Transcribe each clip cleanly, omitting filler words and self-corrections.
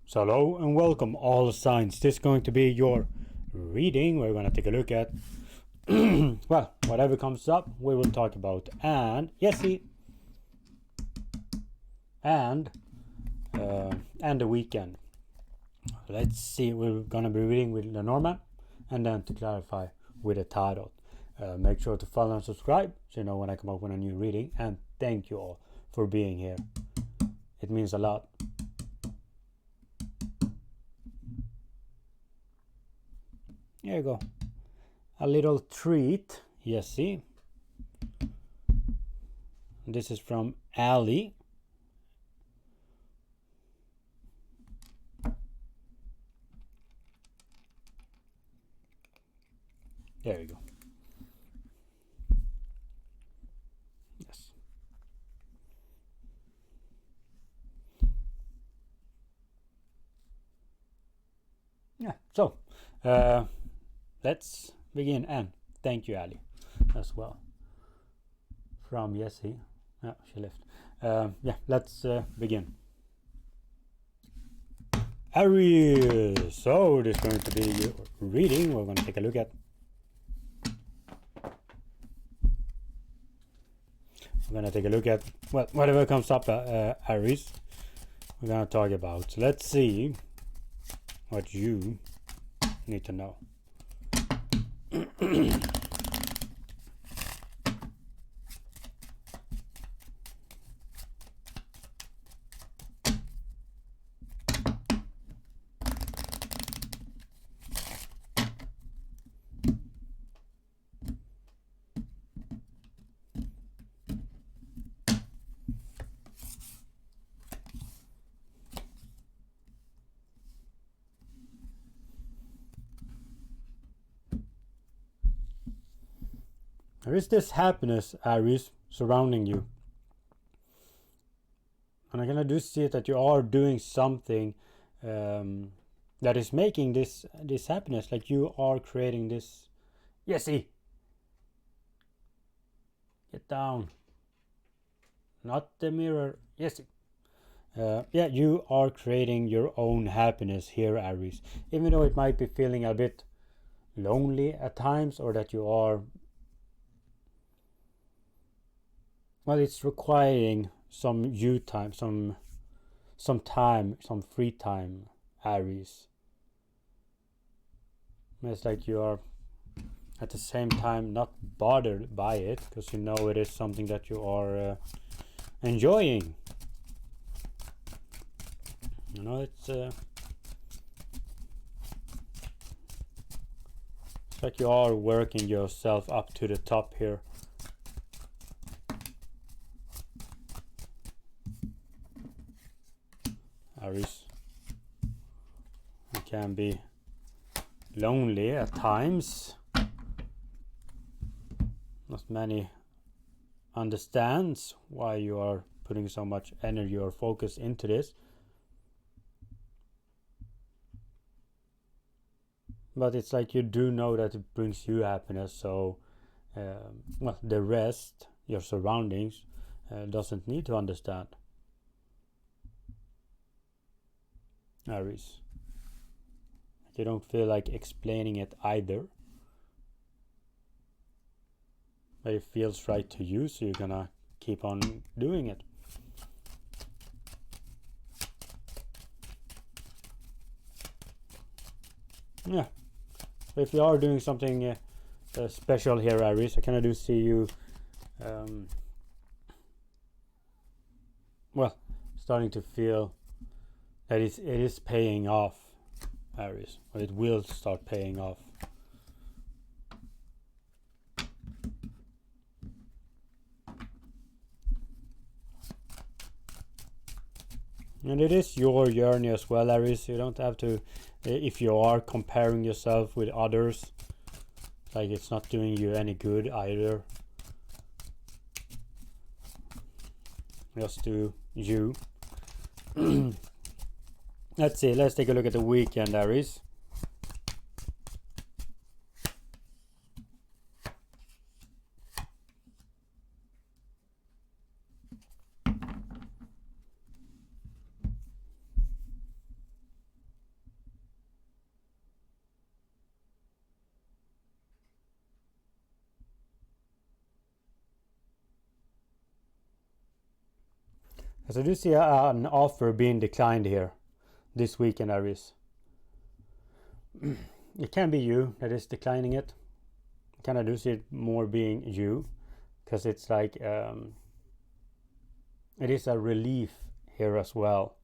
So hello and welcome all signs. This is going to be your reading. We're going to take a look at well, whatever comes up we will talk about. And yes, and the weekend. Let's see, we're going to be reading with Lenormand and then to clarify with the Tarot. Make sure to follow and subscribe so you know when I come up with a new reading, and thank you all for being here. It means a lot. Here you go. A little treat. Yes, see? This is from Ali. There you go. Yes. Yeah, so let's begin, and thank you, Ali, as well. From Yessie. Yeah, she left. Yeah, let's begin. Aries. So this is going to be your reading. We're going to take a look at. We're going to take a look at, well, whatever comes up, Aries. We're going to talk about. So let's see what you need to know. There is this happiness, Aries, surrounding you. And I do see that you are doing something that is making this happiness. Like you are creating this. Yesy! Get down. Not the mirror. Yesy! Yeah, you are creating your own happiness here, Aries. Even though it might be feeling a bit lonely at times, or that you are, well, it's requiring some you time, some time, some free time, Aries. It's like you are at the same time not bothered by it, because you know it is something that you are enjoying. You know, it's like you are working yourself up to the top here. Aries, you can be lonely at times. Not many understands why you are putting so much energy or focus into this. But it's like you do know that it brings you happiness, so well, the rest, your surroundings, doesn't need to understand. Aries, you don't feel like explaining it either, but it feels right to you, so you're gonna keep on doing it. Yeah, so if you are doing something special here, Aries, I do see you well, starting to feel that it is paying off, Aries, or it will start paying off. And it is your journey as well, Aries. You don't have to, if you are comparing yourself with others, like it's not doing you any good either. Just do you. Let's see, let's take a look at the weekend, Aries. As I do see an offer being declined here this weekend, Aries. It can be you that is declining it. Kind of do see it more being you, because it's like it is a relief here as well.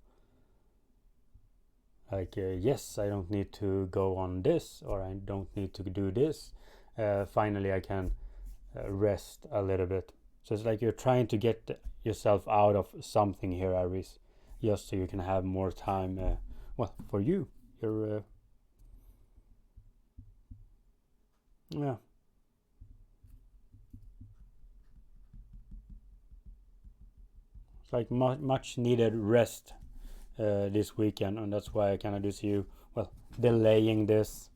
Like yes, I don't need to go on this, or I don't need to do this. Finally I can rest a little bit. So it's like you're trying to get yourself out of something here, Aries, just so you can have more time well, for you. You're yeah. It's like much needed rest this weekend, and that's why I kind of do see you, well, delaying this,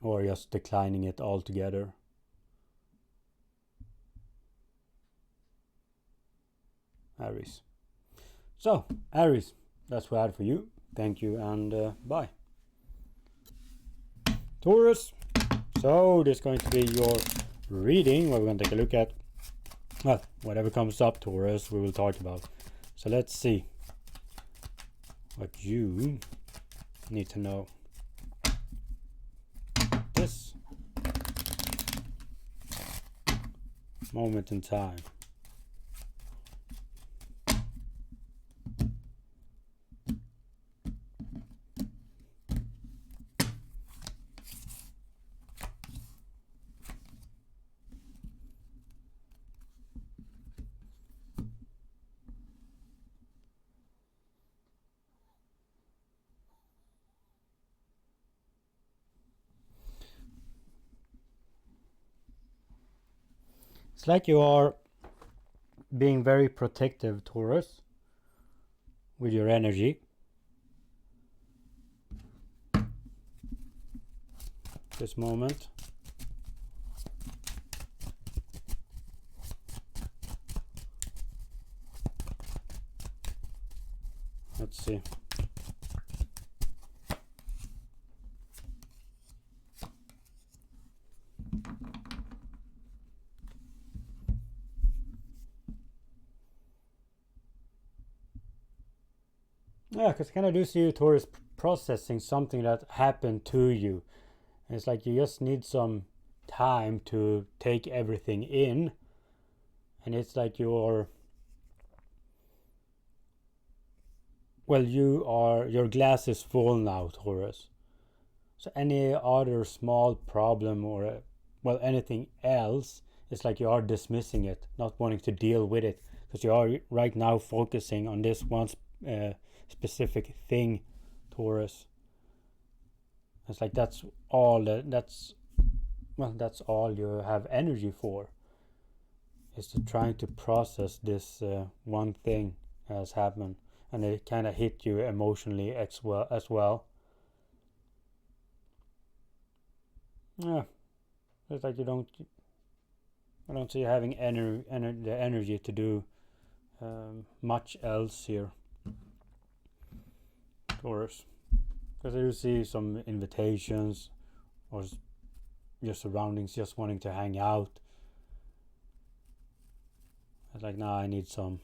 or just declining it altogether. Aries. So, Aries, that's what I had for you. Thank you, and bye. Taurus. So, this is going to be your reading, where we're going to take a look at, well, whatever comes up, Taurus, we will talk about. So, let's see what you need to know. This moment in time. It's like you are being very protective, Taurus, with your energy. This moment. Let's see. Yeah, because I kind of do see you, Taurus, processing something that happened to you. And it's like you just need some time to take everything in. And it's like you're, well, your glass is full now, Taurus. So any other small problem or, well, anything else, it's like you are dismissing it, not wanting to deal with it. Because you are right now focusing on this one specific thing, Taurus. It's like that's all that's all you have energy for, is to trying to process this one thing has happened, and it kind of hit you emotionally as well. Yeah, it's like I don't see you having the energy to do much else here, Taurus. Because I do see some invitations, or your surroundings just wanting to hang out. It's like, nah, I need some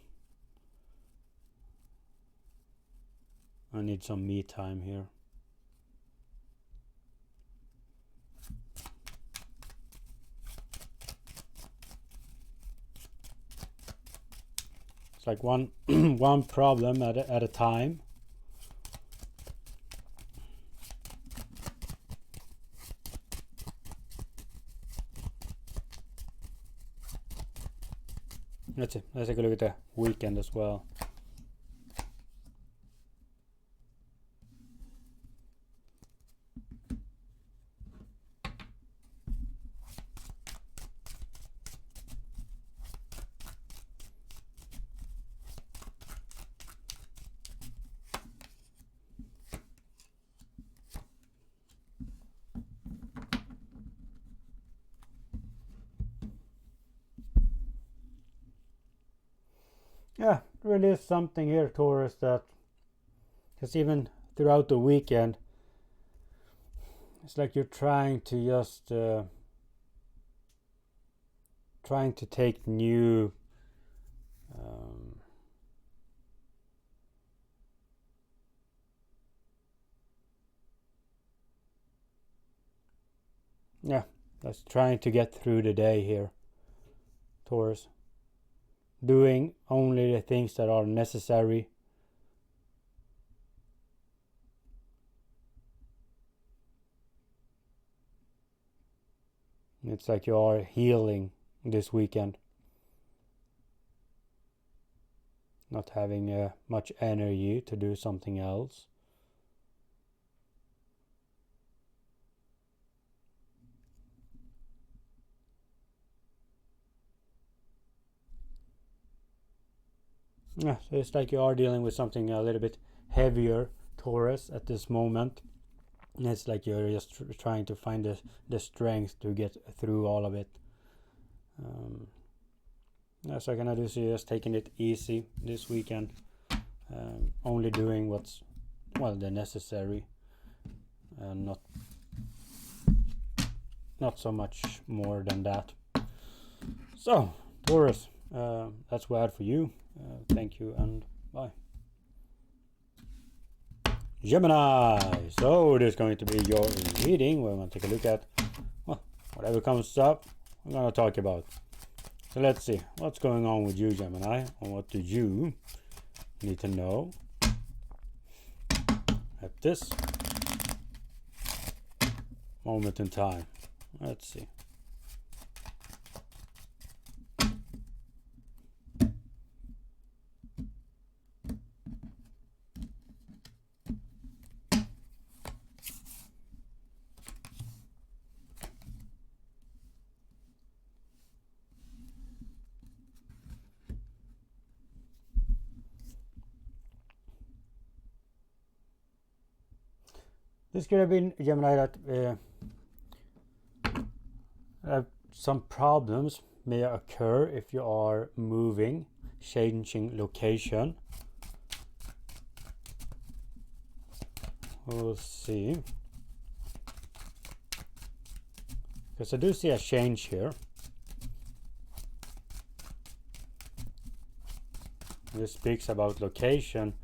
me time here. It's like one one problem at a time. Let's see. Let's take a look at the weekend as well. Yeah, there really is something here, Taurus, that, because even throughout the weekend, it's like you're trying to just trying to take new that's trying to get through the day here, Taurus. Doing only the things that are necessary. It's like you are healing this weekend. Not having much energy to do something else. Yeah, so it's like you are dealing with something a little bit heavier, Taurus, at this moment. And it's like you're just trying to find the strength to get through all of it. So I can do so just taking it easy this weekend. Only doing what's, well, the necessary. And not so much more than that. So, Taurus, that's what I had for you. Thank you and bye. Gemini. So this is going to be your reading. We're going to take a look at whatever comes up. We're going to talk about. So let's see what's going on with you, Gemini, and what do you need to know at this moment in time. Let's see. This could have been, Gemini, that some problems may occur if you are moving, changing location. We'll see. Because I do see a change here. This speaks about location.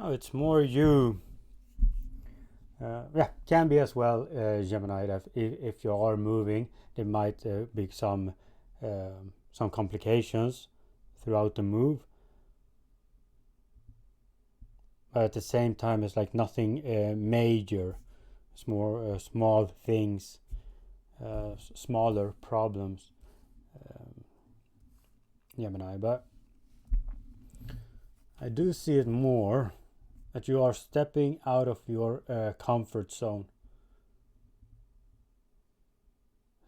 Oh, it's more you. Can be as well, Gemini, that if you are moving, there might be some complications throughout the move. But at the same time, it's like nothing major. It's more small things, smaller problems, Gemini. But I do see it more that you are stepping out of your comfort zone.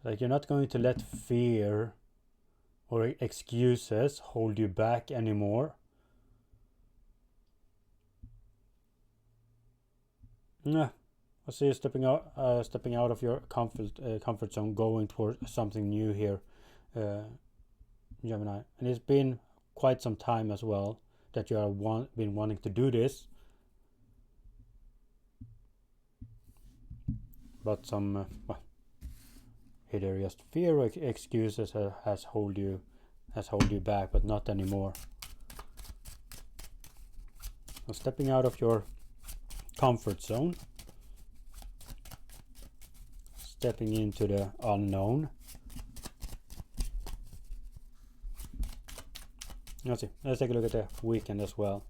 Like you're not going to let fear or excuses hold you back anymore. I see you stepping out of your comfort zone, going towards something new here, Gemini. And it's been quite some time as well that you have been wanting to do this. But some either just fear or excuses has hold you back, but not anymore. So stepping out of your comfort zone, stepping into the unknown. Let's see. Let's take a look at the weekend as well.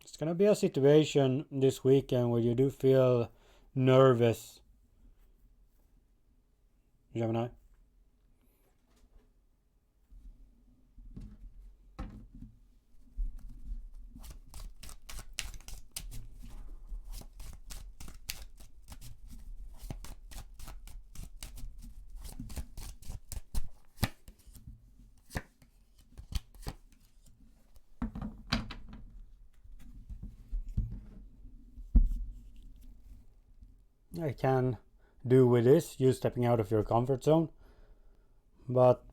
It's gonna be a situation this weekend where you do feel nervous, Gemini. I can do with this, you stepping out of your comfort zone, but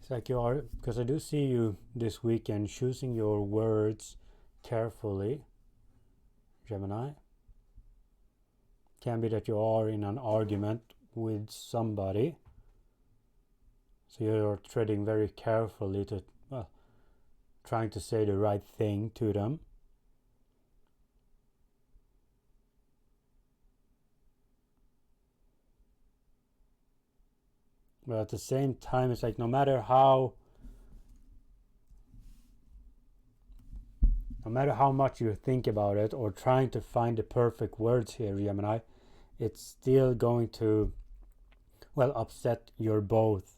it's like you are, because I do see you this weekend choosing your words carefully, Gemini. Can be that you are in an argument with somebody, so you're treading very carefully to, well, trying to say the right thing to them. But at the same time, it's like no matter how much you think about it or trying to find the perfect words here, Gemini, it's still going to, well, upset your both.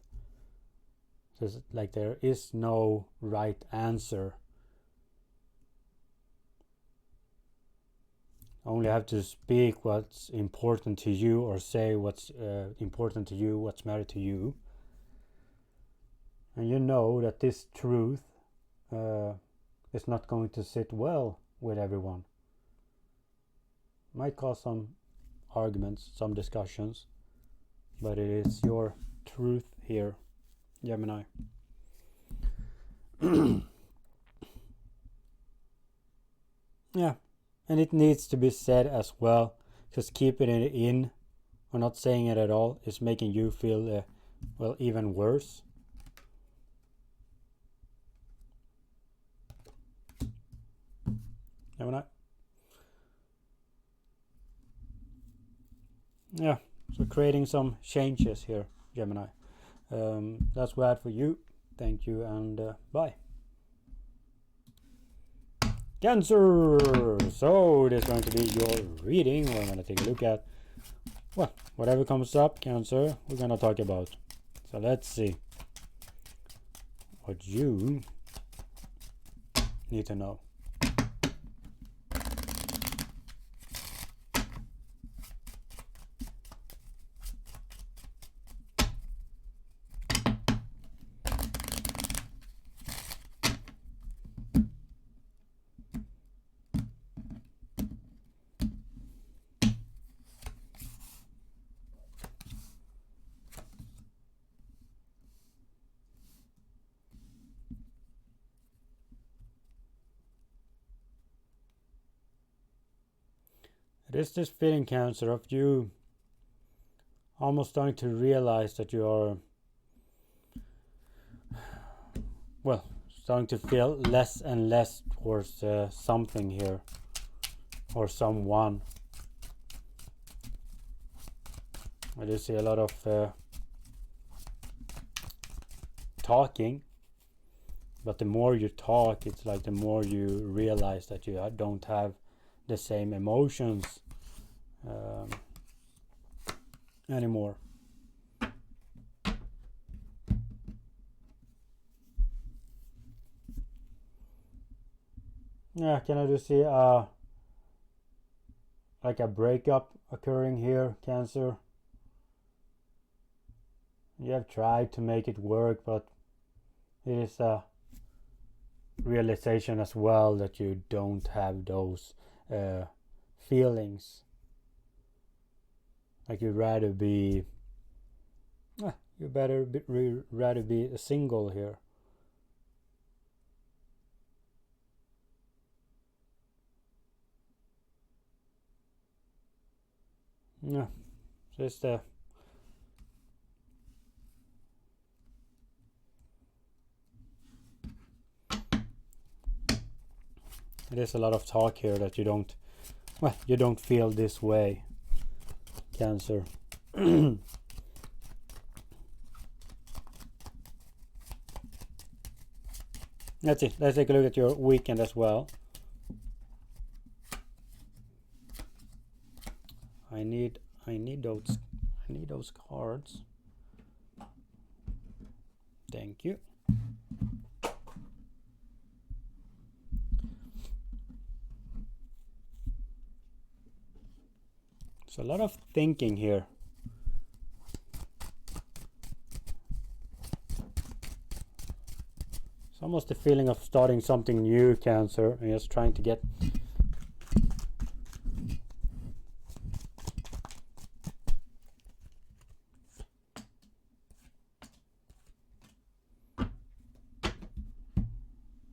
So it's like there is no right answer. Only have to speak what's important to you, or say what's important to you, what's matter to you. And you know that this truth is not going to sit well with everyone. Might cause some arguments, some discussions, but it is your truth here, Gemini. Yeah. And it needs to be said as well, because keeping it in or not saying it at all is making you feel, well, even worse. Gemini. Yeah, so creating some changes here, Gemini. That's what I had for you. Thank you, and bye. Cancer! So it is going to be your reading. We're going to take a look at, well, whatever comes up, Cancer, we're going to talk about. So let's see what you need to know. It is this feeling, Cancer, of you almost starting to realize that you are, well, starting to feel less and less towards something here or someone. I do see a lot of talking, but the more you talk, it's like the more you realize that you don't have the same emotions anymore. Yeah, can I just see like a breakup occurring here, Cancer? You have tried to make it work, but it is a realization as well that you don't have those feelings. Like you'd rather be, rather be single here. Yeah, just it is a lot of talk here that you don't feel this way, Cancer. Let's see. Let's take a look at your weekend as well. I need those cards. Thank you. So a lot of thinking here. It's almost the feeling of starting something new, Cancer, and just trying to get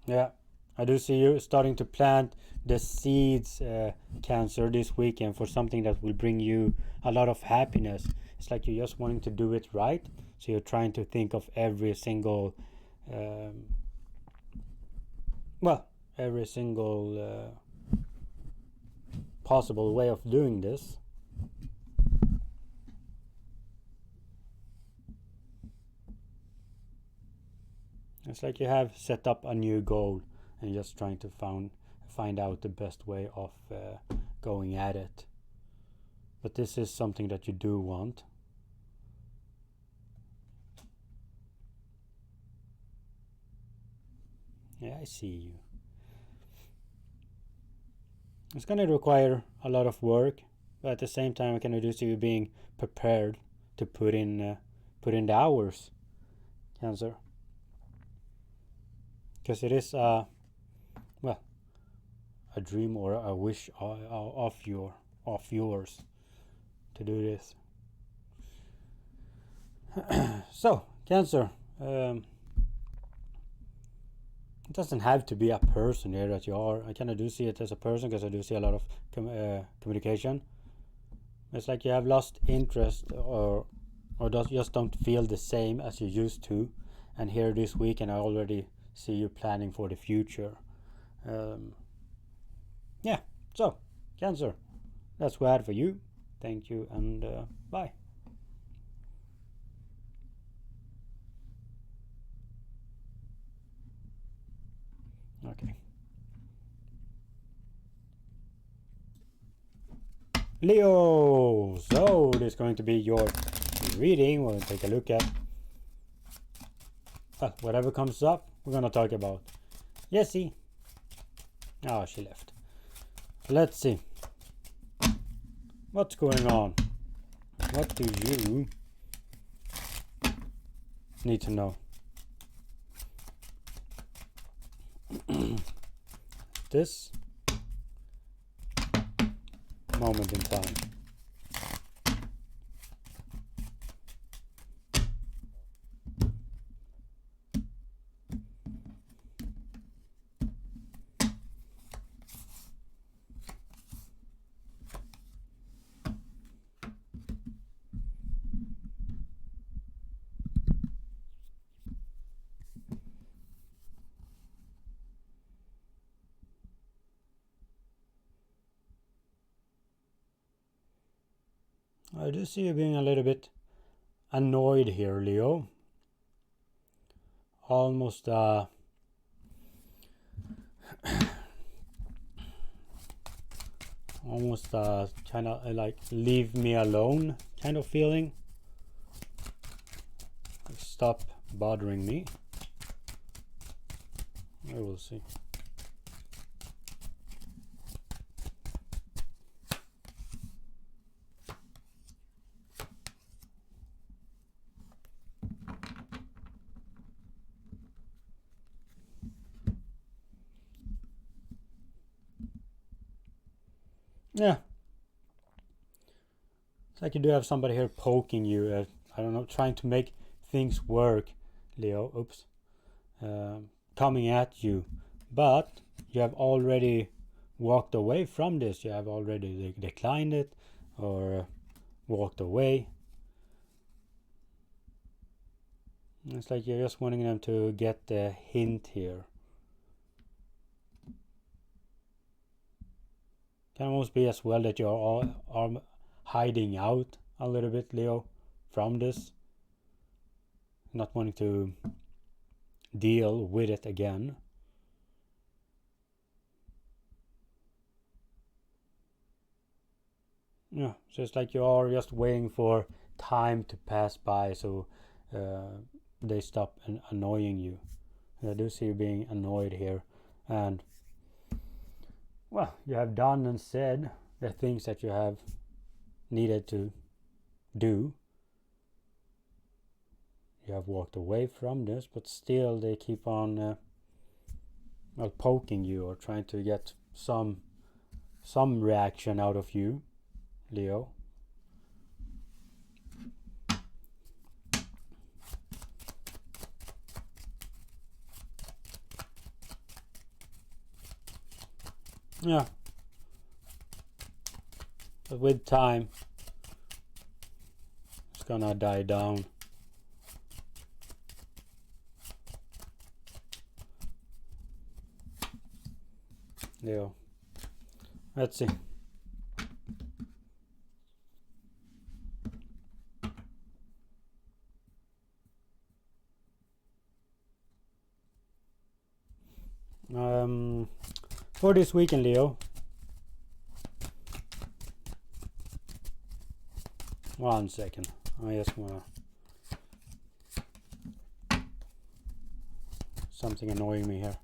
yeah, I do see you starting to plant the seeds, Cancer, this weekend for something that will bring you a lot of happiness. It's like you're just wanting to do it right, so you're trying to think of every single possible way of doing this. It's like you have set up a new goal and you're just trying to find out the best way of going at it. But this is something that you do want. Yeah, I see you. It's going to require a lot of work, but at the same time I can do see you being prepared to put in the hours, Cancer. Because it is a dream or a wish of yours to do this. So, Cancer, it doesn't have to be a person here that you are. I kind of do see it as a person because I do see a lot of communication. It's like you have lost interest or just don't feel the same as you used to. And here this weekend I already see you planning for the future. Yeah, so Cancer, that's what I had for you. Thank you and bye. Okay. Leo, so this is going to be your reading. We'll take a look at whatever comes up we're gonna talk about. Yesy. Oh, she left. Let's see what's going on. What do you need to know? This moment in time. I do see you being a little bit annoyed here, Leo. Almost kind of like leave me alone kind of feeling. Stop bothering me. We will see. Yeah. It's like you do have somebody here poking you, I don't know, trying to make things work, Leo. Oops. Coming at you. But you have already walked away from this. You have already declined it or walked away. It's like you're just wanting them to get the hint here. Can almost be as well that you're all are hiding out a little bit, Leo, from this. Not wanting to deal with it again. Yeah, so it's like you are just waiting for time to pass by so they stop annoying you. I do see you being annoyed here. And well, you have done and said the things that you have needed to do. You have walked away from this, but still they keep on poking you or trying to get some reaction out of you, Leo. Yeah. But with time, it's gonna die down. Leo. Let's see. For this weekend, Leo. One second. I just wanna. Something annoying me here.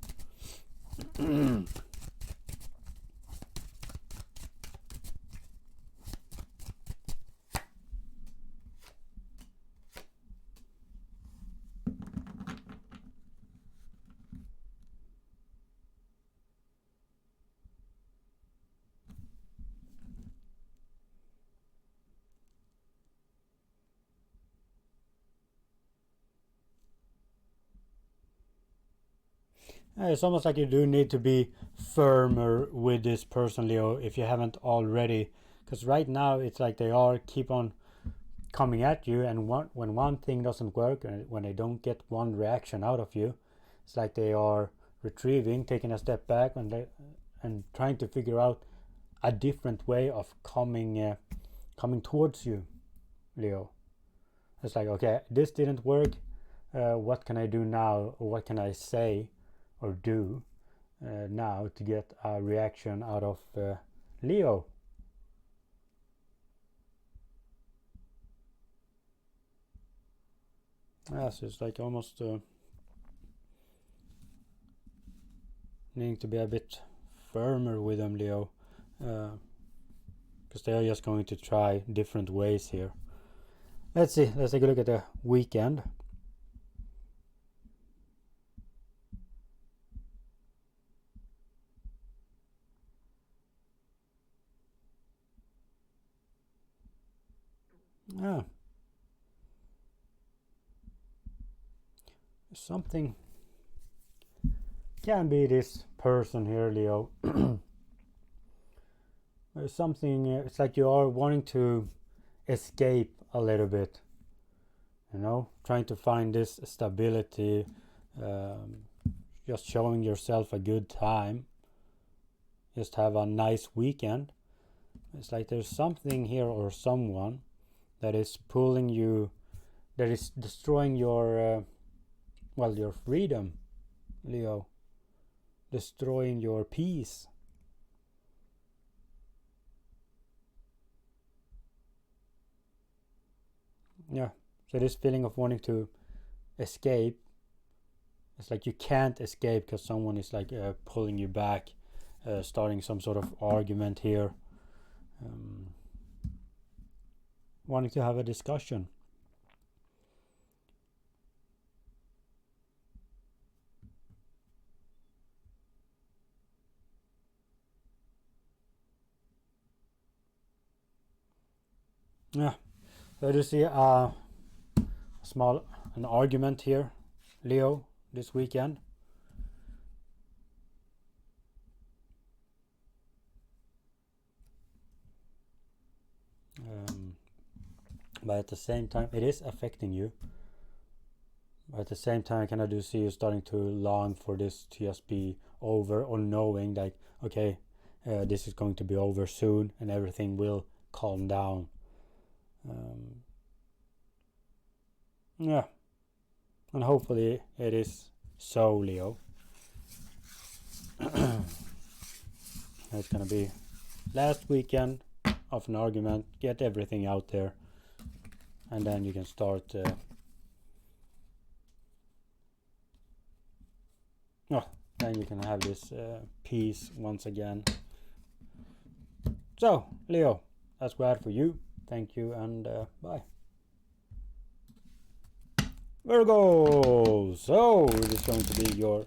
It's almost like you do need to be firmer with this person, Leo, if you haven't already. Because right now it's like they are keep on coming at you, and when one thing doesn't work, and when they don't get one reaction out of you, it's like they are retrieving, taking a step back, and trying to figure out a different way of coming towards you, Leo. It's like, okay, this didn't work. What can I do now? Or what can I say or do now to get a reaction out of Leo? Yes, it's like almost needing to be a bit firmer with them, Leo, because they are just going to try different ways here. Let's see. Let's take a look at the weekend. Ah. Something can be this person here, Leo. There's something, it's like you are wanting to escape a little bit, you know, trying to find this stability, just showing yourself a good time, just have a nice weekend. It's like there's something here or someone that is pulling you, that is destroying your your freedom, Leo, destroying your peace. Yeah, so this feeling of wanting to escape, it's like you can't escape because someone is like pulling you back, starting some sort of argument here, wanting to have a discussion. Yeah, so you see an argument here, Leo, this weekend. But at the same time, it is affecting you. But at the same time, I kind of do see you starting to long for this to just be over, or knowing like, okay, this is going to be over soon and everything will calm down. Yeah, and hopefully it is so, Leo. It's gonna be last weekend of an argument, get everything out there, and then you can start then you can have this peace once again. So, Leo, that's what I had for you. thank you, and bye. Virgo, so it is going to be your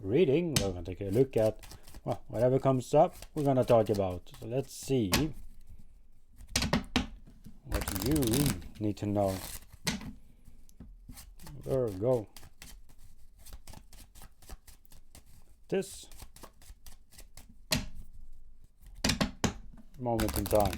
reading. We're going to take a look at, well, whatever comes up we're going to talk about. So let's see what you need to know. Virgo, this moment in time.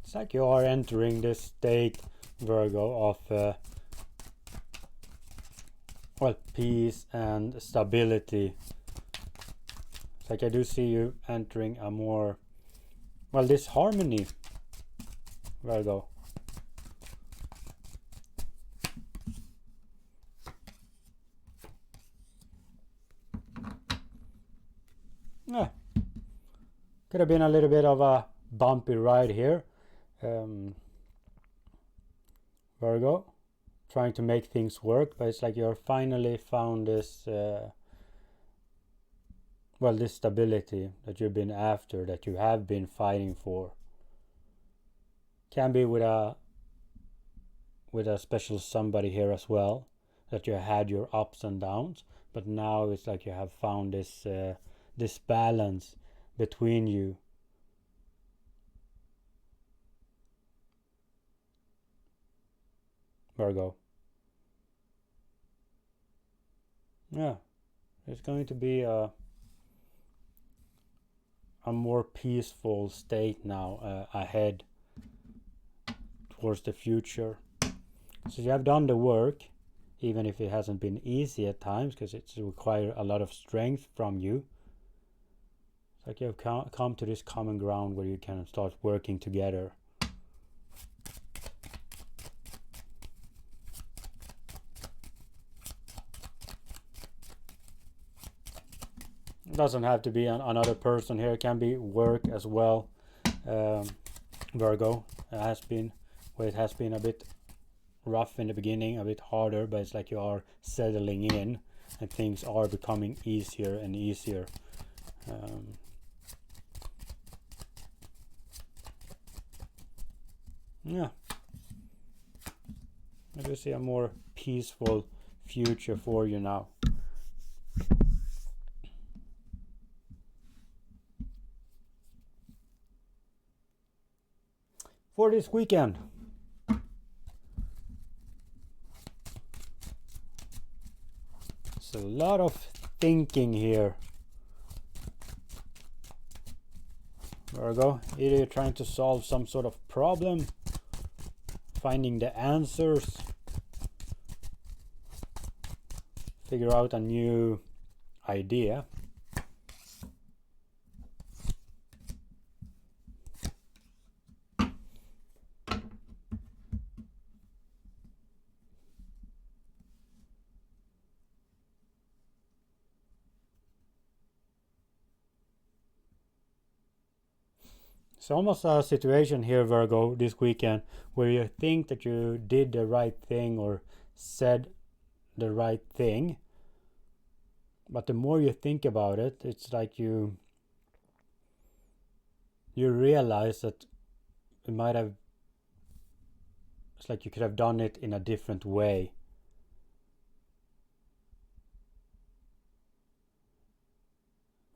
It's like you are entering this state, Virgo, of well, peace and stability. It's like I do see you entering a more, well, this harmony, Virgo. Yeah, could have been a little bit of a bumpy ride here, Virgo, trying to make things work, but it's like you're finally found this well, this stability that you've been after, that you have been fighting for. Can be with a special somebody here as well, that you had your ups and downs, but now it's like you have found this this balance between you. Virgo. Yeah, it's going to be a more peaceful state now ahead towards the future. So you have done the work, even if it hasn't been easy at times, because it's required a lot of strength from you. It's like you've come to this common ground where you can start working together. It doesn't have to be another person here. It can be work as well, Virgo. It has been a bit rough in the beginning, a bit harder, but it's like you are settling in and things are becoming easier and easier. Yeah, I do see a more peaceful future for you now. For this weekend, it's a lot of thinking here, Virgo. Either you're trying to solve some sort of problem, finding the answers, figure out a new idea. It's almost a situation here, Virgo, this weekend, where you think that you did the right thing or said the right thing, but the more you think about it, it's like you realize that it might have, it's like you could have done it in a different way.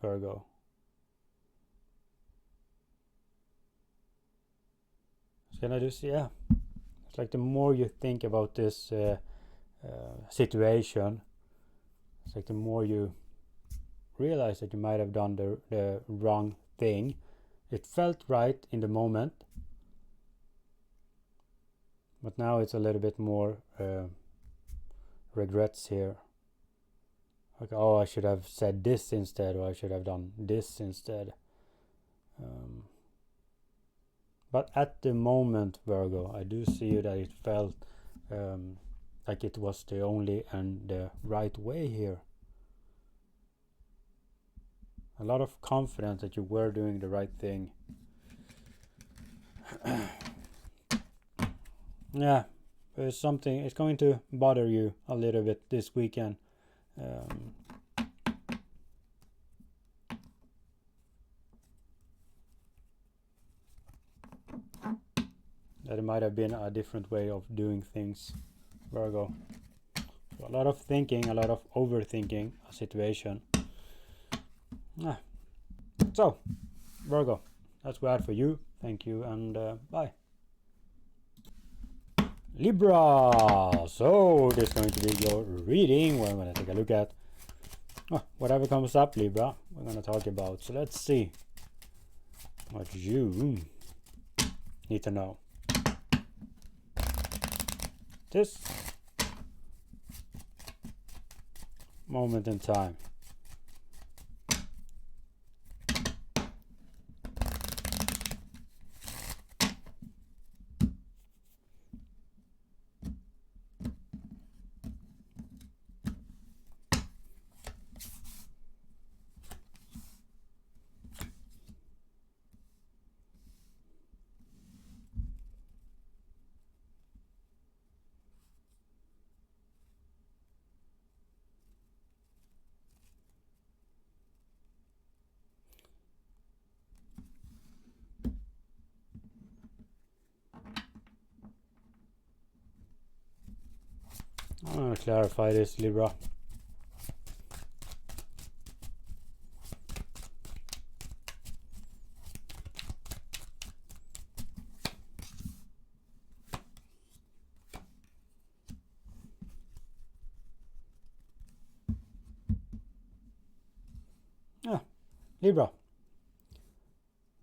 Virgo. Can I just, yeah, it's like the more you think about this situation, it's like the more you realize that you might have done the wrong thing. It felt right in the moment, but now it's a little bit more regrets here. Like, oh, I should have said this instead, or I should have done this instead. But at the moment, Virgo, I do see that it felt like it was the only and the right way here. A lot of confidence that you were doing the right thing. Yeah, there's something, it's going to bother you a little bit this weekend. That it might have been a different way of doing things, Virgo. So a lot of thinking, a lot of overthinking a situation. So, Virgo, that's what I had for you. Thank you, and bye. Libra. So this is going to be your reading. We're going to take a look at whatever comes up, Libra. We're going to talk about. So let's see what you need to know. This moment in time. I'm going to clarify this, Libra. Libra,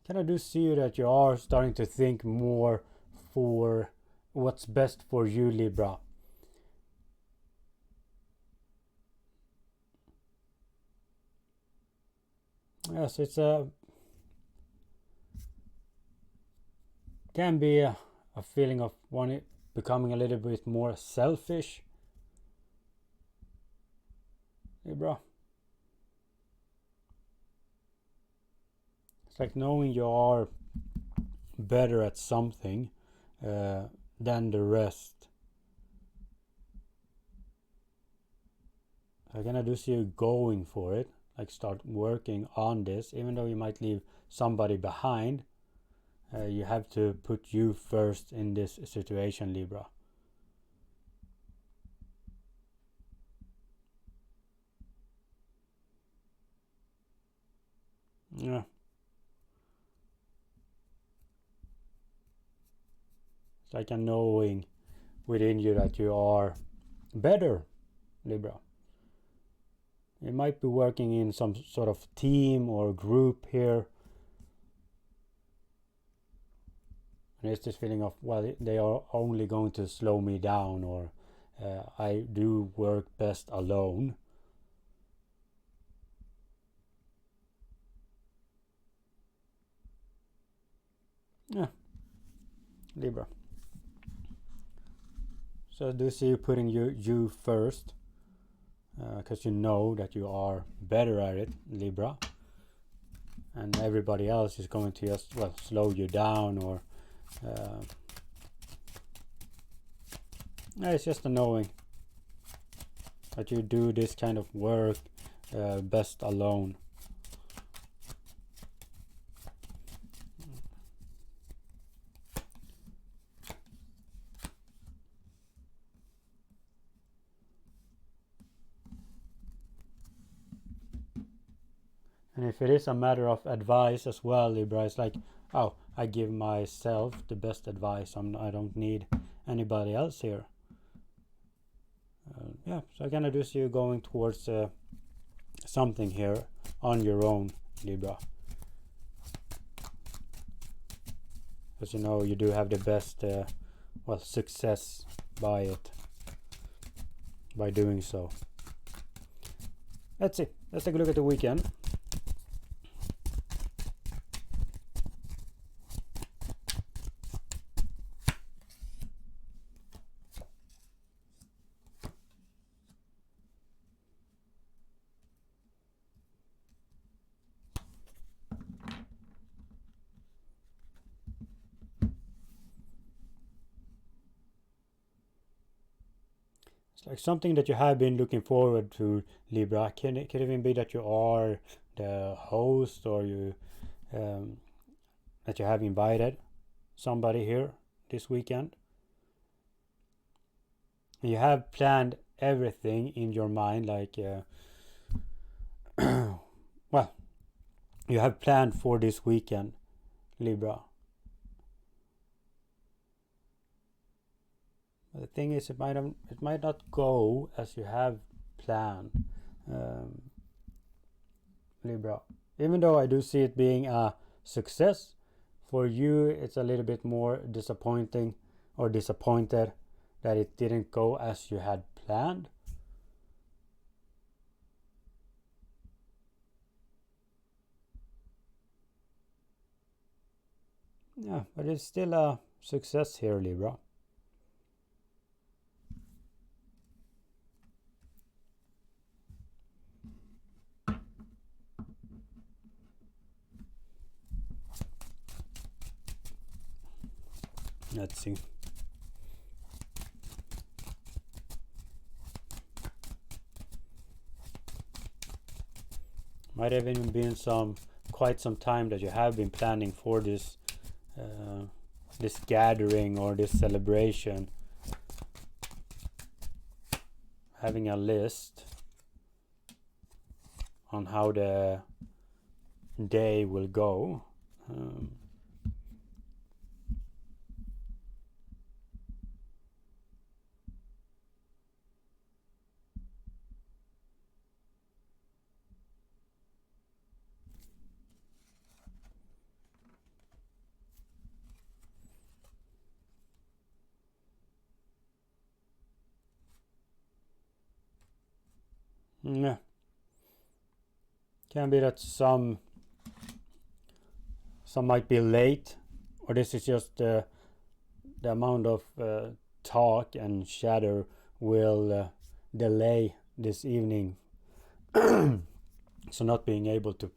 can I do see that you are starting to think more for what's best for you, Libra? Yes, it's can be a feeling of one becoming a little bit more selfish, Libra. It's like knowing you are better at something than the rest. Again, I do see you going for it, like start working on this, even though you might leave somebody behind. You have to put you first in this situation, Libra. Yeah. It's like a knowing within you that you are better, Libra. You might be working in some sort of team or group here. And it's this feeling of, well, they are only going to slow me down, or I do work best alone. Yeah, Libra. So I do see you putting you first, because you know that you are better at it, Libra. And everybody else is going to just, well, slow you down, or it's just a knowing that you do this kind of work best alone. And if it is a matter of advice as well, Libra, it's like, oh, I give myself the best advice. I don't need anybody else here. Yeah, so I kind of do see you going towards something here on your own, Libra. Because you know you do have the best, well, success by it, by doing so. Let's see. Let's take a look at the weekend. like something that you have been looking forward to, Libra. Can it even be that you are the host, or you that you have invited somebody here this weekend. You have planned everything in your mind, like well, you have planned for this weekend, Libra. But the thing is, it might not go as you have planned, Libra. Even though I do see it being a success, for you it's a little bit more disappointing or disappointed that it didn't go as you had planned. Yeah, but it's still a success here, Libra. Let's see. Might have even been quite some time that you have been planning for this this gathering or this celebration. Having a list on how the day will go. Yeah. Can be that some might be late, or this is just the amount of talk and chatter will delay this evening. So not being able to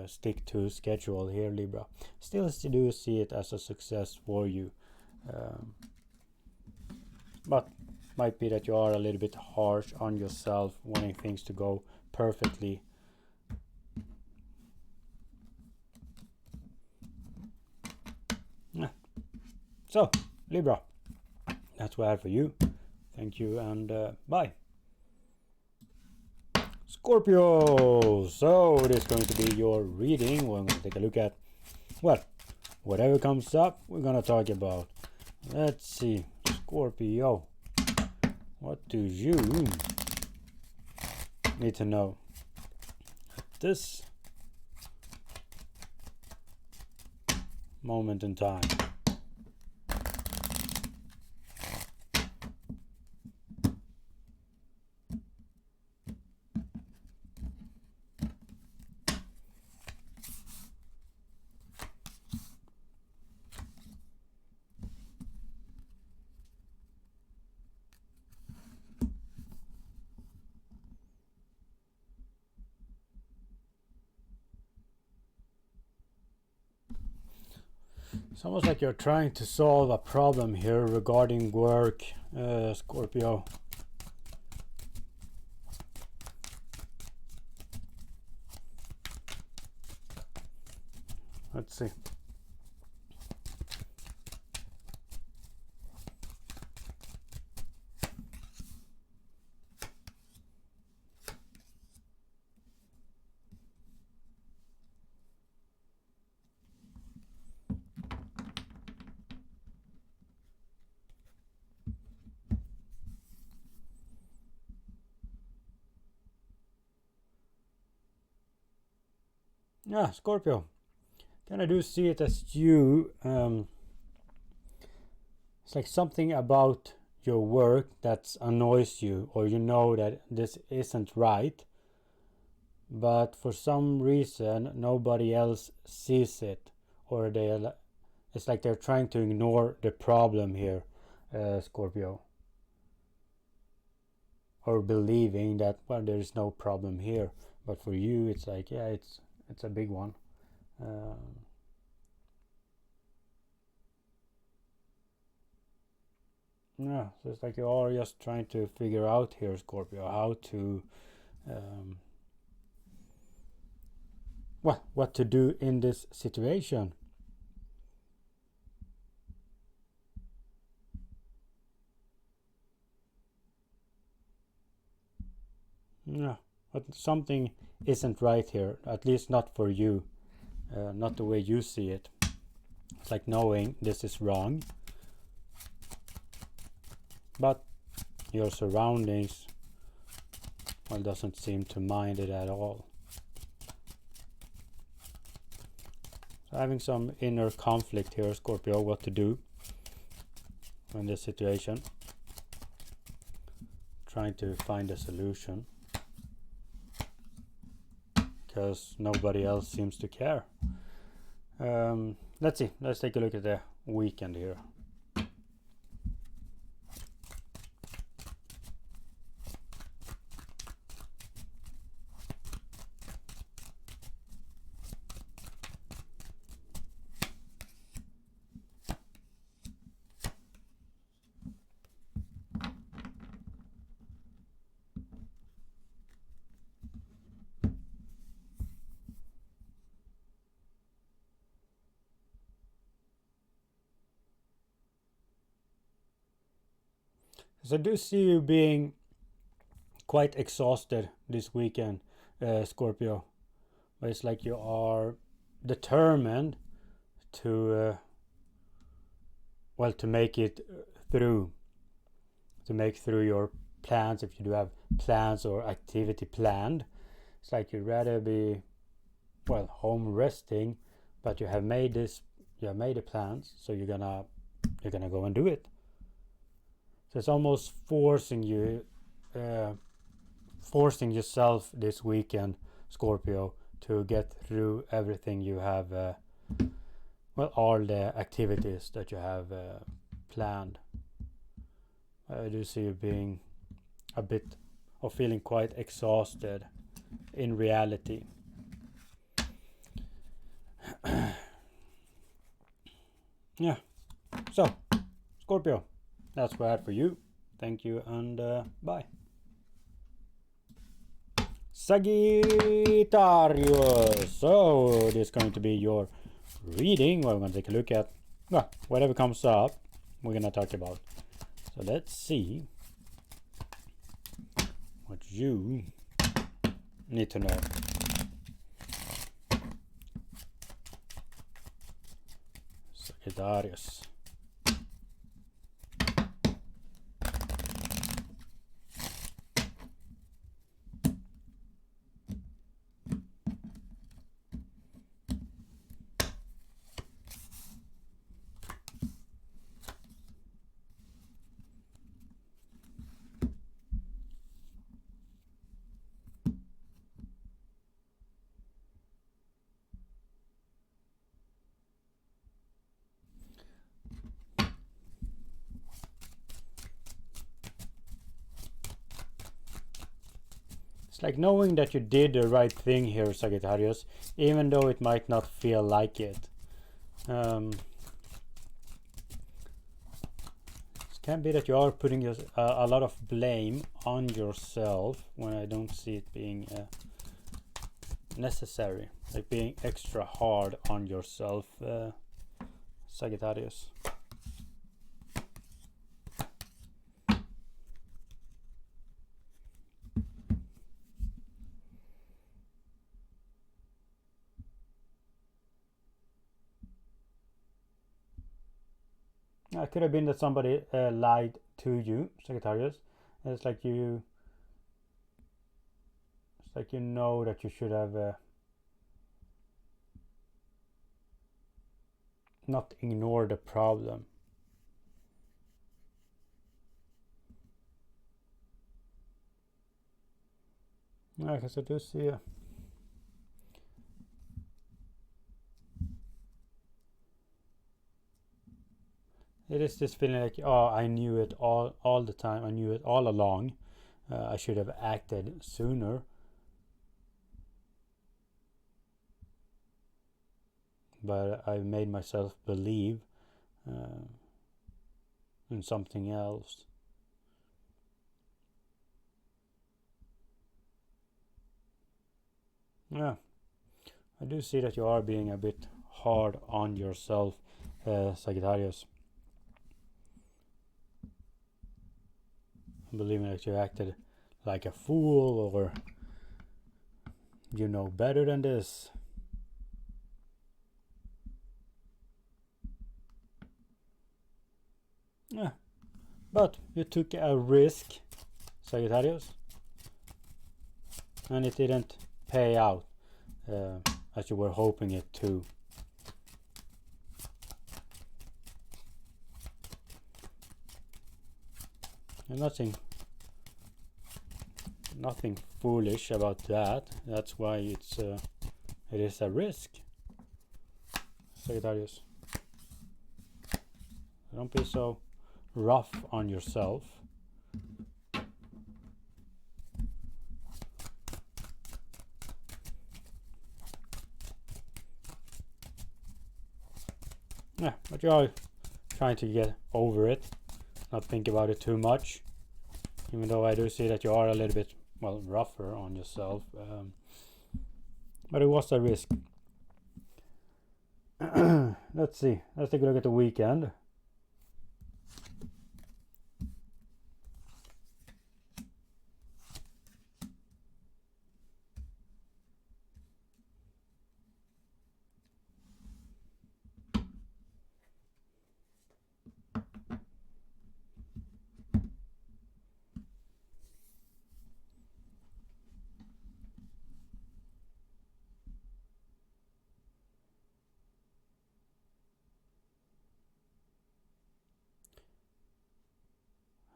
stick to schedule here, Libra. Still do see it as a success for you, but might be that you are a little bit harsh on yourself, wanting things to go perfectly. Yeah. So, Libra, that's what I have for you. Thank you, and bye. Scorpio, so it is going to be your reading. We're going to take a look at, well, whatever comes up, we're going to talk about. Let's see, Scorpio, what do you need to know at this moment in time? It's almost like you're trying to solve a problem here regarding work, Scorpio. Let's see. Yeah, Scorpio. Kind of do see it as you. It's like something about your work that annoys you, or you know that this isn't right, but for some reason nobody else sees it, or it's like they're trying to ignore the problem here, Scorpio, or believing that, well, there is no problem here, but for you it's like, yeah, it's a big one. Yeah, so it's like you are just trying to figure out here, Scorpio, how to what to do in this situation. Yeah, but something isn't right here, at least not for you, not the way you see it. It's like knowing this is wrong, but your surroundings, well, doesn't seem to mind it at all. So having some inner conflict here, Scorpio, what to do in this situation. Trying to find a solution, because nobody else seems to care. Let's see, let's take a look at the weekend here. So I do see you being quite exhausted this weekend, Scorpio. But it's like you are determined to to make it through, to make through your plans, if you do have plans or activity planned. It's like you'd rather be home resting, but you have made the plans, so you're gonna go and do it. So it's almost forcing yourself this weekend, Scorpio, to get through everything you have, all the activities that you have planned. I do see you being a bit or feeling quite exhausted in reality. Yeah. So, Scorpio, that's what I had for you. Thank you and bye. Sagittarius. So this is going to be your reading. We're going to take a look at whatever comes up. We're going to talk about. So let's see what you need to know. Sagittarius. It's like knowing that you did the right thing here, Sagittarius, even though it might not feel like it. It can be that you are putting a lot of blame on yourself when I don't see it being necessary. Like being extra hard on yourself, Sagittarius. It could have been that somebody lied to you, Sagittarius. It's like you know that you should have not ignored the problem. Because I do see it is this feeling like, oh, I knew it all the time. I knew it all along. I should have acted sooner. But I made myself believe in something else. Yeah, I do see that you are being a bit hard on yourself, Sagittarius. Believing that you acted like a fool, or you know better than this. Yeah, but you took a risk, Sagittarius, and it didn't pay out as you were hoping it to. And nothing foolish about that. That's why it is a risk, Sagittarius. Don't be so rough on yourself. Yeah, but you are trying to get over it, not think about it too much. Even though I do see that you are a little bit, well, rougher on yourself. But it was a risk. Let's see. Let's take a look at the weekend.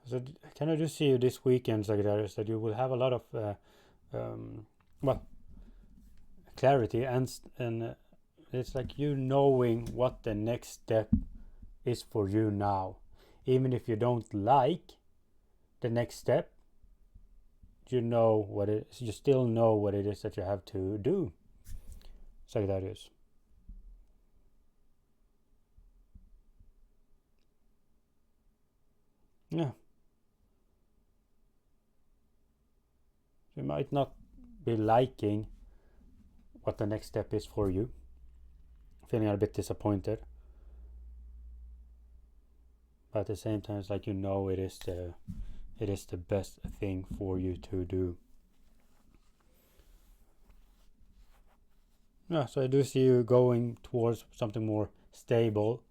So can I just see you this weekend, Sagittarius, that you will have a lot of well, clarity, and it's like you knowing what the next step is for you now. Even if you don't like the next step, you know what it is. You still know what it is that you have to do, Sagittarius. Yeah. You might not be liking what the next step is for you, feeling a bit disappointed, but at the same time it's like you know it is the best thing for you to do. Yeah, so I do see you going towards something more stable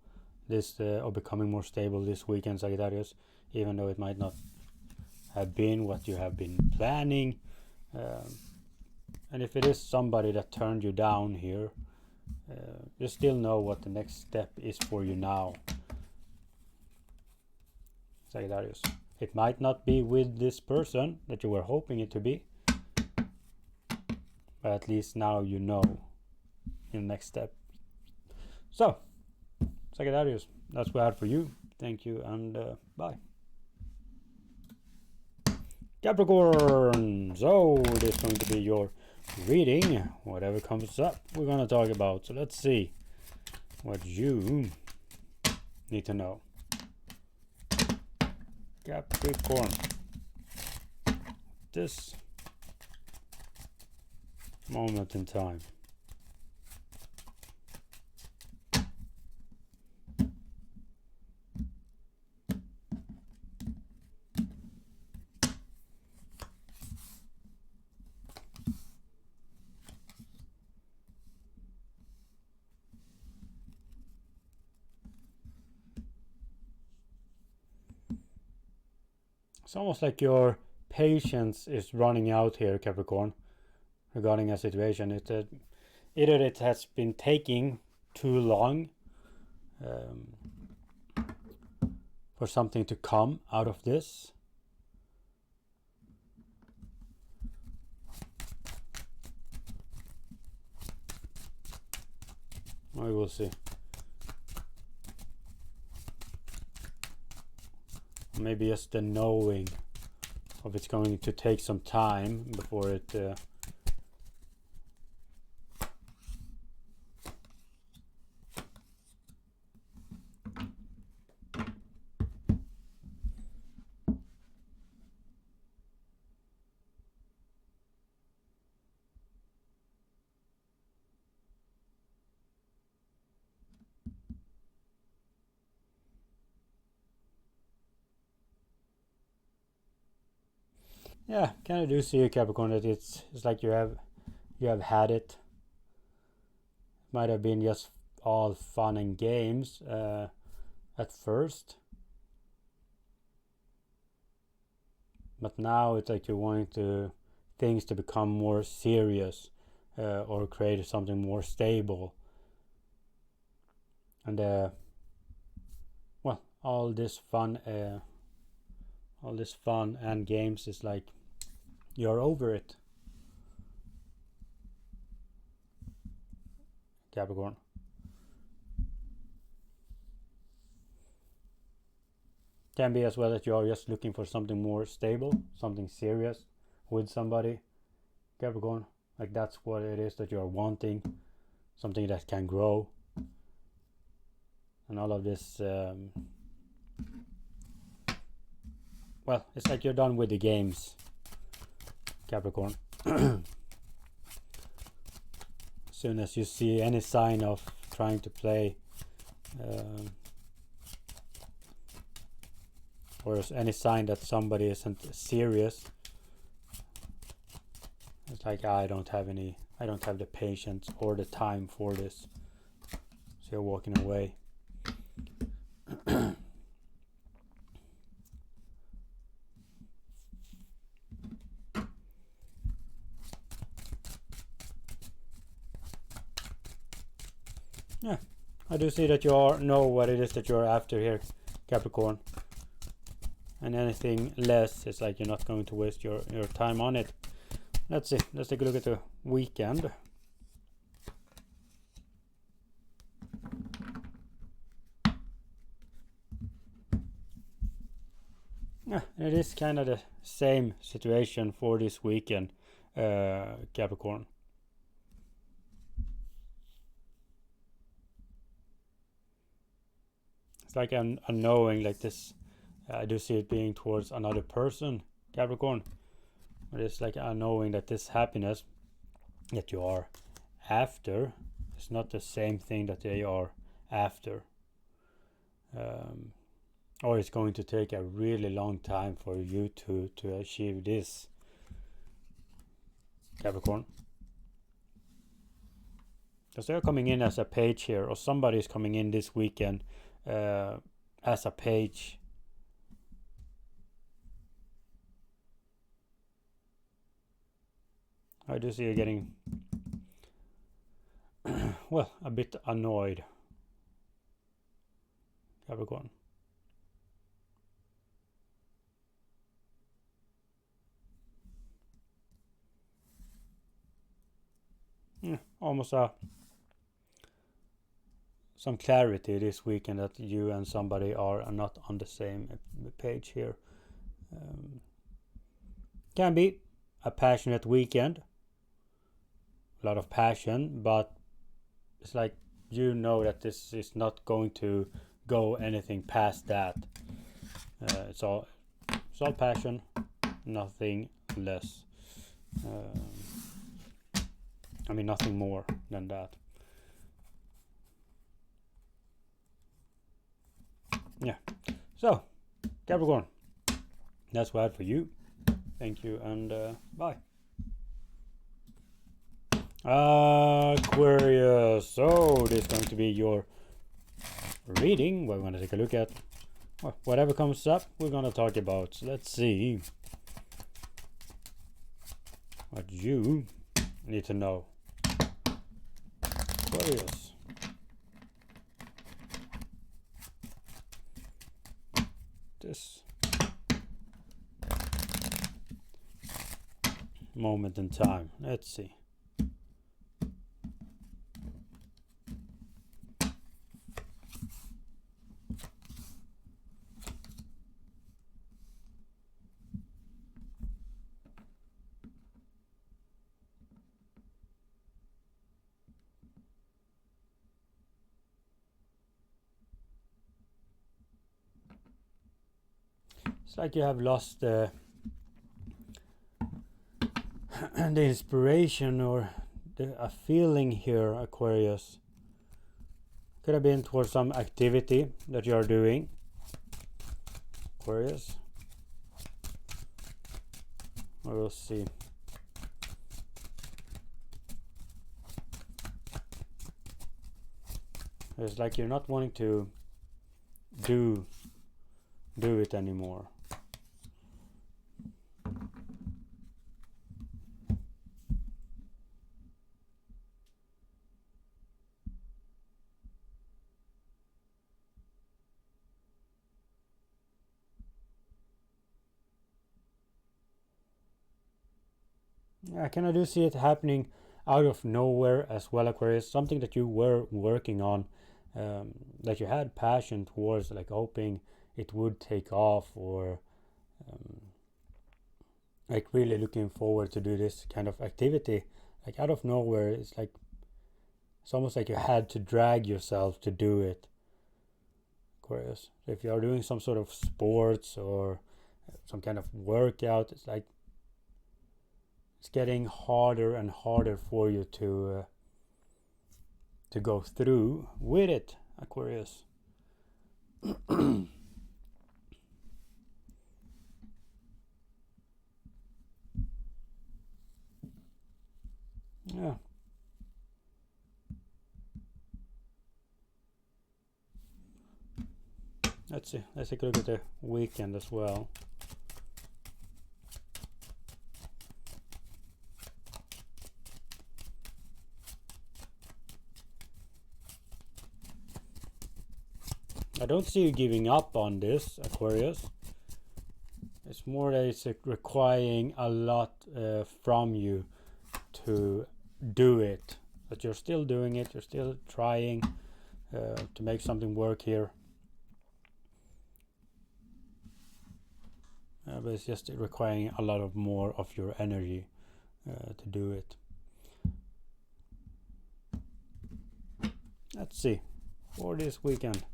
this or becoming more stable this weekend, Sagittarius, even though it might not have been what you have been planning. And if it is somebody that turned you down here, you still know what the next step is for you now, Sagittarius. It might not be with this person that you were hoping it to be, but at least now you know your next step. So, Sagittarius, that's what I had for you. Thank you, and bye. Capricorn, so it is going to be your reading. Whatever comes up, we're going to talk about. So let's see what you need to know. Capricorn, this moment in time. It's almost like your patience is running out here, Capricorn, regarding a situation. Either it has been taking too long for something to come out of this, we will see. Maybe just the knowing of it's going to take some time before it yeah, kind of do see a Capricorn that it's like you have had it. Might have been just all fun and games at first, but now it's like you're wanting things to become more serious, or create something more stable. And well, all this fun and games is like you're over it, Capricorn. Can be as well that you are just looking for something more stable, something serious with somebody, Capricorn. Like that's what it is that you are wanting, something that can grow. And all of this, well, it's like you're done with the games, Capricorn. As soon as you see any sign of trying to play, or any sign that somebody isn't serious, it's like I don't have the patience or the time for this. So you're walking away. Yeah, I do see that you know what it is that you're after here, Capricorn. And anything less, it's like you're not going to waste your time on it. Let's see. Let's take a look at the weekend. Yeah, it is kind of the same situation for this weekend, Capricorn. It's like a knowing like this. I do see it being towards another person, Capricorn. But it's like a knowing that this happiness that you are after is not the same thing that they are after. Or it's going to take a really long time for you to achieve this, Capricorn. Because they're coming in as a page here, or somebody is coming in this weekend as a page. I do see you getting well, a bit annoyed, Capricorn. Almost some clarity this weekend that you and somebody are not on the same page here. Can be a passionate weekend, a lot of passion, but it's like you know that this is not going to go anything past that. It's all passion, nothing less. I mean, nothing more than that. Yeah. So, Capricorn, that's what I had for you. Thank you, and bye. Aquarius. So, this is going to be your reading. We're going to take a look at whatever comes up, we're going to talk about. So let's see what you need to know, Aquarius. This moment in time. Let's see. It's like you have lost the inspiration or a feeling here, Aquarius. Could have been towards some activity that you are doing, Aquarius. We'll see. It's like you're not wanting to do it anymore. I kind of do see it happening out of nowhere as well, Aquarius. Something that you were working on, that you had passion towards, like hoping it would take off, or like really looking forward to do this kind of activity. Like out of nowhere, it's almost like you had to drag yourself to do it, Aquarius. So if you are doing some sort of sports or some kind of workout, it's like it's getting harder and harder for you to go through with it, Aquarius. Yeah. Let's see. Let's take a look at the weekend as well. I don't see you giving up on this, Aquarius. It's more that it's requiring a lot from you to do it. But you're still doing it. You're still trying to make something work here. But it's just requiring a lot of more of your energy to do it. Let's see. For this weekend.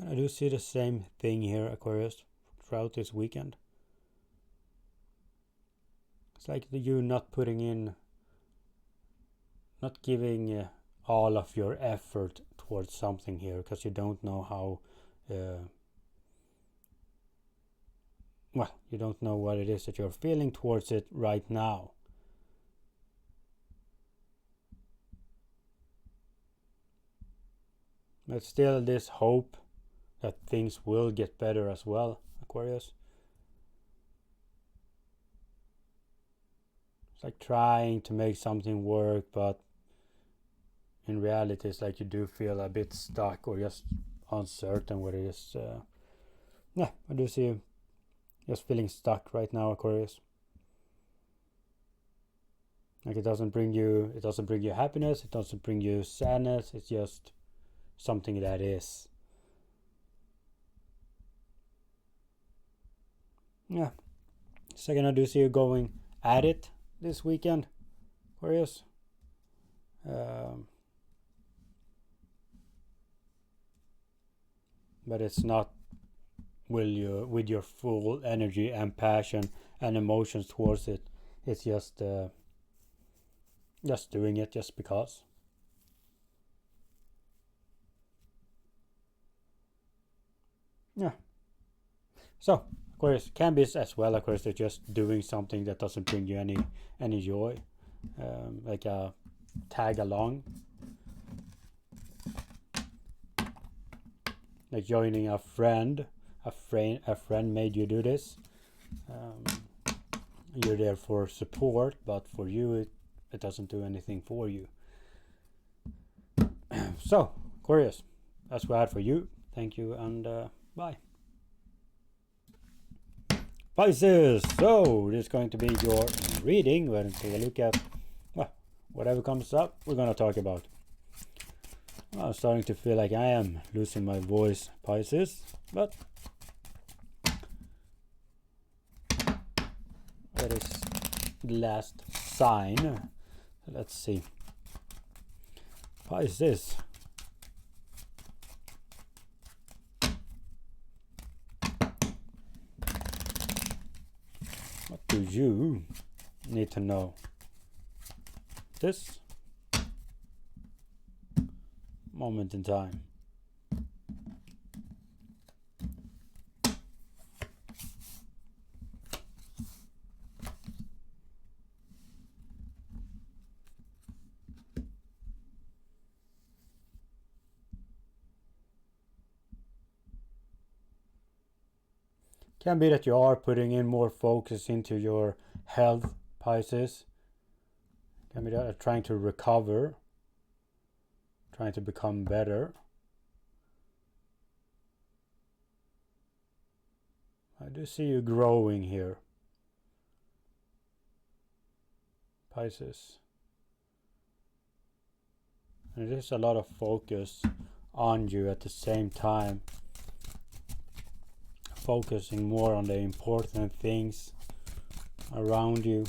I do see the same thing here, Aquarius, throughout this weekend. It's like you not putting in, not giving all of your effort towards something here, because you don't know how, well, you don't know what it is that you're feeling towards it right now. But still this hope that things will get better as well, Aquarius. It's like trying to make something work, but in reality it's like you do feel a bit stuck or just uncertain what it is. Yeah, I do see you just feeling stuck right now, Aquarius. Like it doesn't bring you happiness, it doesn't bring you sadness, it's just something that is. Yeah. Second, I do see you going at it this weekend, Aquarius. But it's not with your full energy and passion and emotions towards it. It's just doing it just because. Yeah. So Aquarius can be as well, Aquarius, they're just doing something that doesn't bring you any joy, like a tag along, like joining a friend made you do this. You're there for support, but for you it doesn't do anything for you. So Aquarius, that's what I had for you. Thank you, and bye. Pisces, so this is going to be your reading. We're going to take a look at, well, whatever comes up, we're going to talk about. I'm starting to feel like I am losing my voice, Pisces, but that is the last sign. So let's see. Pisces. What do you need to know? This moment in time. Can be that you are putting in more focus into your health, Pisces. Can be that you're trying to recover, trying to become better. I do see you growing here, Pisces. And there's a lot of focus on you at the same time. Focusing more on the important things around you.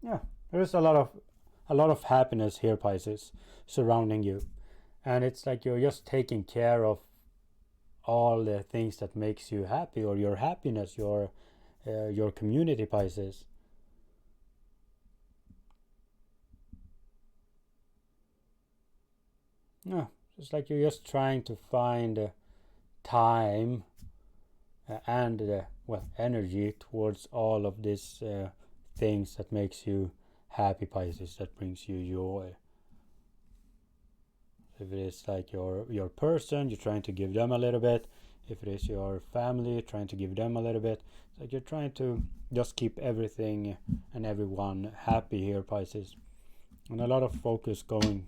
Yeah, there's a lot of happiness here, Pisces, surrounding you. And it's like you're just taking care of all the things that makes you happy, or your happiness, your community, Pisces. Yeah, it's like you're just trying to find time and energy towards all of these things that makes you happy, Pisces, that brings you joy. If it is like your person, you're trying to give them a little bit. If it is your family, you're trying to give them a little bit. It's like you're trying to just keep everything and everyone happy here, Pisces. And a lot of focus going,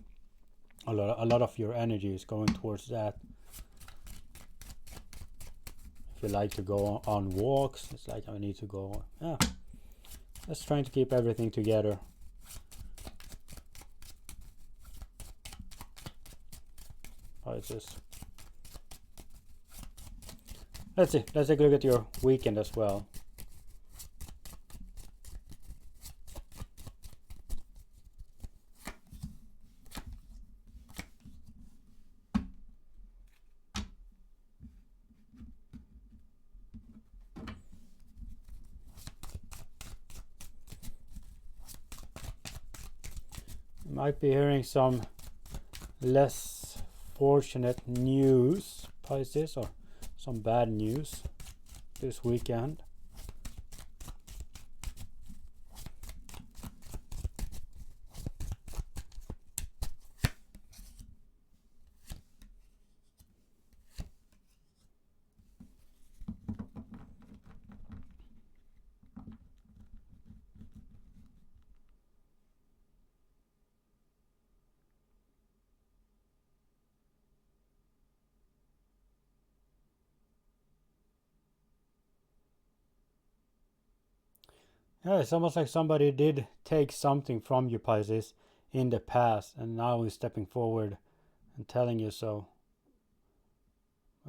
a lot of your energy is going towards that. If you like to go on walks, it's like I need to go. Yeah, just trying to keep everything together. Pisces. Let's see. Let's take a look at your weekend as well. You might be hearing some less fortunate news, Pisces, or some bad news this weekend. Yeah, it's almost like somebody did take something from you, Pisces, in the past, and now is stepping forward and telling you so.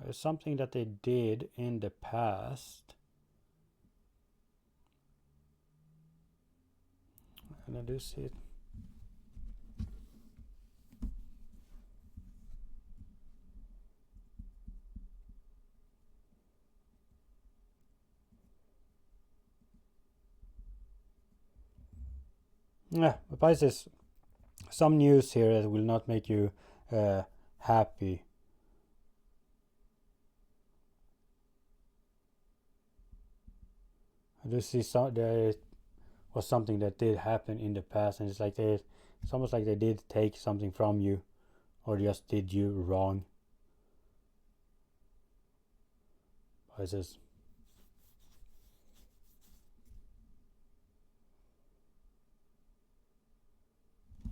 It's something that they did in the past. And I do see it. Yeah, but Pisces, some news here that will not make you happy. I do see there was something that did happen in the past, and it's almost like they did take something from you, or just did you wrong. Pisces.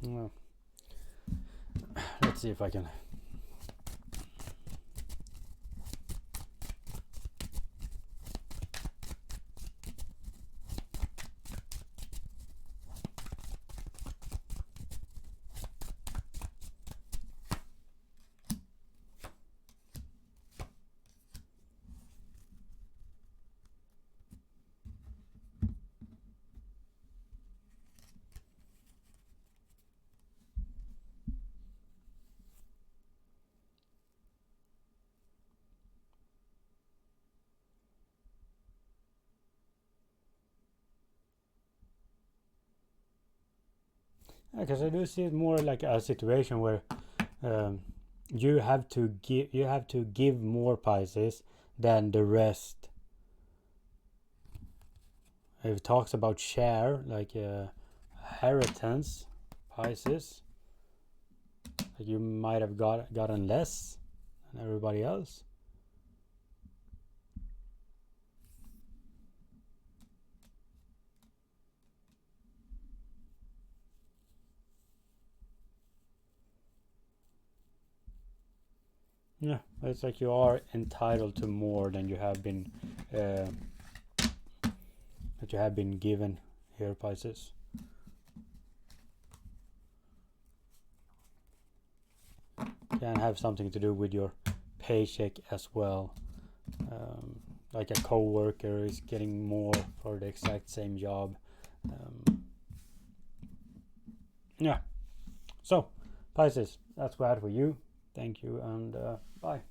Well, let's see if I can. Because I do see it more like a situation where you have to give more, Pisces, than the rest. It talks about share, like inheritance, Pisces. Like you might have gotten less than everybody else. Yeah, it's like you are entitled to more than you have been given here, Pisces. Can have something to do with your paycheck as well. Like a co-worker is getting more for the exact same job. Yeah. So, Pisces, that's what I had for you. Thank you, and bye.